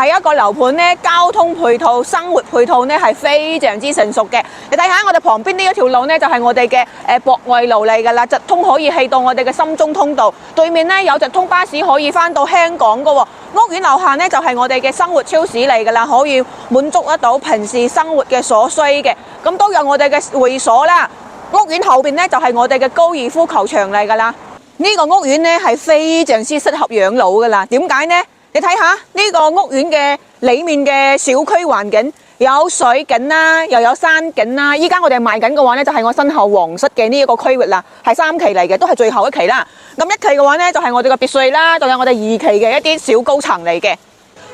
係一個樓盤咧，交通配套、生活配套咧係非常之成熟嘅。你睇下我哋旁邊呢一條路咧，就係我哋嘅博愛路嚟㗎啦，直通可以去到我哋嘅深中通道。對面咧有直通巴士可以翻到香港㗎喎。屋苑樓下咧就係我哋嘅生活超市嚟㗎啦，可以滿足得到平時生活嘅所需嘅。咁都有我哋嘅會所啦。屋苑後邊咧就係我哋嘅高爾夫球場嚟㗎啦。呢個屋苑咧係非常之適合養老㗎啦。點解呢？你睇下呢個屋苑嘅裏面嘅小區環境，有水景啦，又有山景啦。依家我哋賣緊嘅話呢，就係我身後皇室嘅呢一個區域啦，係3期嚟嘅，都係最後一期啦。咁1期嘅話呢，就係我哋嘅別墅啦，仲有我哋2期嘅一啲小高層嚟嘅。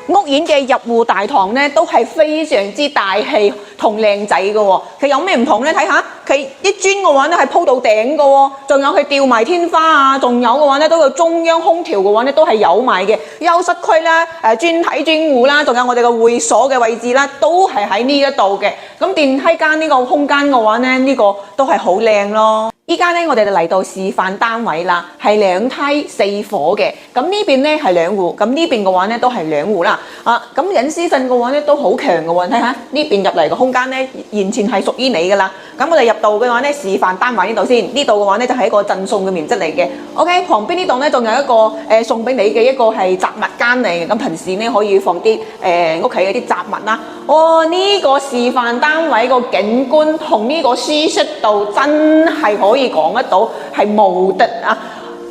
屋苑嘅入戶大堂咧都係非常之大氣同靚仔嘅喎，佢有咩唔同咧？睇下佢啲磚嘅話咧係鋪到頂嘅喎，仲有佢吊埋天花啊，仲有嘅話咧都有中央空調嘅話咧都係有埋嘅，休息區啦、專體專戶啦，仲有我哋嘅會所嘅位置啦，都係喺呢一度嘅。咁電梯間呢個空間嘅話咧，呢個都係好靚咯。依家咧，我哋就嚟到示範單位啦，係2梯4伙嘅。咁呢邊咧係2戶，咁呢邊嘅話咧都係2戶啦。咁隱私性嘅話咧都好強嘅喎，睇下呢邊入嚟嘅空間咧，完全係屬於你噶啦。咁我哋入到嘅話咧，示範單位呢度先，呢度嘅話咧就係一個贈送嘅面積嚟嘅。OK， 旁邊呢度咧仲有一個送俾你嘅一個係雜物間嚟嘅，咁平時咧可以放啲屋企嘅啲雜物啦。哇！呢個示範單位個景觀同呢個舒適度真係可以講得到係無敵啊！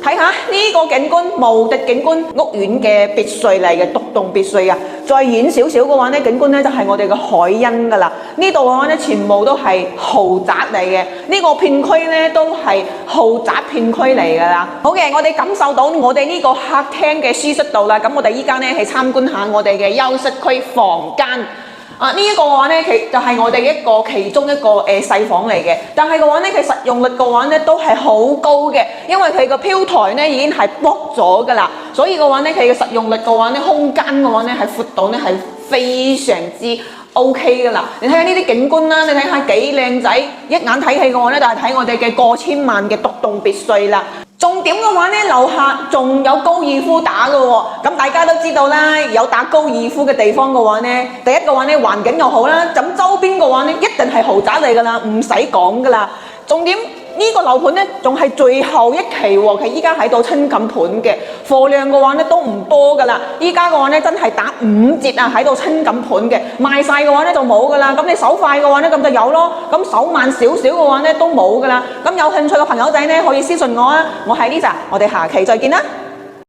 睇下呢個景觀，無敵景觀，屋苑嘅別墅嚟嘅，獨棟別墅啊！再遠少少嘅話呢，景觀呢就係我哋嘅海欣噶啦。呢度嘅話呢，全部都係豪宅嚟嘅，呢個片區呢都係豪宅片區嚟噶啦。好嘅，我哋感受到我哋呢個客廳嘅舒適度啦。咁我哋依家呢係參觀下我哋嘅休息區房間。呢一個嘅話呢，就係我哋其中一個細房嚟嘅，但係嘅話呢，佢實用率嘅話呢都係好高嘅，因為佢個飄台呢已經係剝咗噶啦，所以嘅話呢，佢嘅實用率嘅話呢，空間嘅話呢係闊度呢係非常之 OK 噶啦。你睇下呢啲景觀啦，你睇下幾靚仔，一眼睇起嘅話呢，就係睇我哋嘅過千萬嘅獨棟別墅啦。重點嘅話呢，樓下仲有高爾夫打嘅喎，咁大家都知道啦，有打高爾夫嘅地方嘅話呢，第一嘅話呢，環境又好啦，咁周邊嘅話呢，一定係豪宅嚟噶啦，唔使講噶啦。重點呢個樓盤呢，仲係最後一期喎，佢依家喺度清緊盤嘅，貨量嘅話呢都唔多噶啦。依家嘅話呢，真係打5折啊，喺度清緊盤嘅，賣晒嘅話呢就冇噶啦。咁你手快嘅話呢，咁就有咯，咁手慢少少嘅話呢都冇噶啦。咁有興趣嘅朋友仔呢，可以私信我啊，我係 Lisa，我哋下期再見啦。